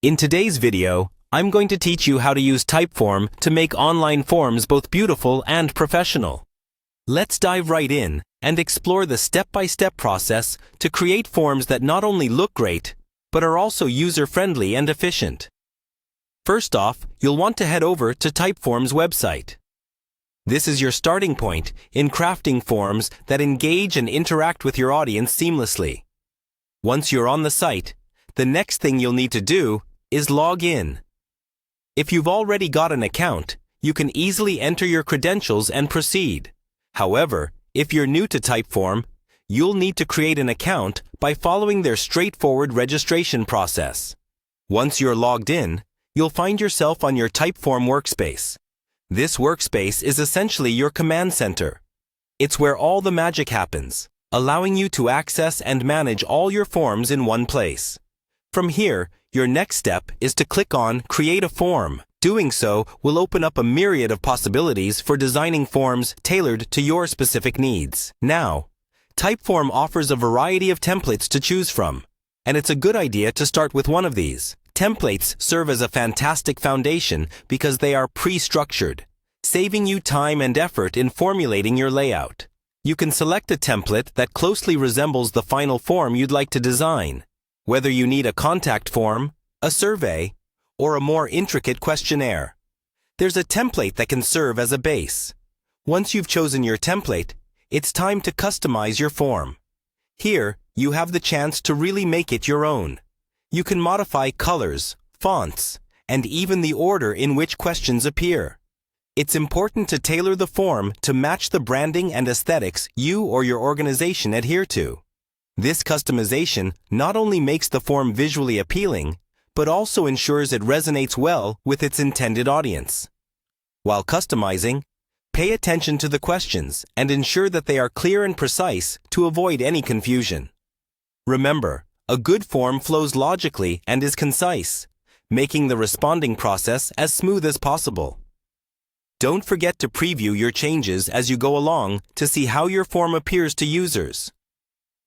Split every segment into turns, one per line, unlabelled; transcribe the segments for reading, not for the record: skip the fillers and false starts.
In today's video, I'm going to teach you how to use Typeform to make online forms both beautiful and professional. Let's dive right in and explore the step-by-step process to create forms that not only look great, but are also user-friendly and efficient. First off, you'll want to head over to Typeform's website. This is your starting point in crafting forms that engage and interact with your audience seamlessly. Once you're on the site, the next thing you'll need to do is log in. If you've already got an account, you can easily enter your credentials and proceed. However, if you're new to Typeform, you'll need to create an account by following their straightforward registration process. Once you're logged in, you'll find yourself on your Typeform workspace. This workspace is essentially your command center. It's where all the magic happens, allowing you to access and manage all your forms in one place. From here, your next step is to click on Create a Form. Doing so will open up a myriad of possibilities for designing forms tailored to your specific needs. Now, Typeform offers a variety of templates to choose from, and it's a good idea to start with one of these. Templates serve as a fantastic foundation because they are pre-structured, saving you time and effort in formulating your layout. You can select a template that closely resembles the final form you'd like to design, whether you need a contact form, a survey, or a more intricate questionnaire. There's a template that can serve as a base. Once you've chosen your template, it's time to customize your form. Here, you have the chance to really make it your own. You can modify colors, fonts, and even the order in which questions appear. It's important to tailor the form to match the branding and aesthetics you or your organization adhere to. This customization not only makes the form visually appealing, but also ensures it resonates well with its intended audience. While customizing, pay attention to the questions and ensure that they are clear and precise to avoid any confusion. Remember, a good form flows logically and is concise, making the responding process as smooth as possible. Don't forget to preview your changes as you go along to see how your form appears to users.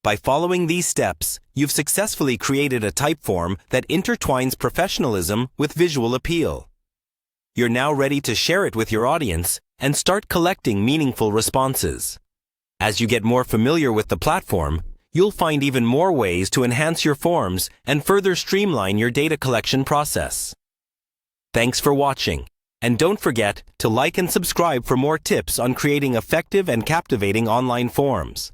By following these steps, you've successfully created a Typeform that intertwines professionalism with visual appeal. You're now ready to share it with your audience and start collecting meaningful responses. As you get more familiar with the platform, you'll find even more ways to enhance your forms and further streamline your data collection process. Thanks for watching, and don't forget to like and subscribe for more tips on creating effective and captivating online forms.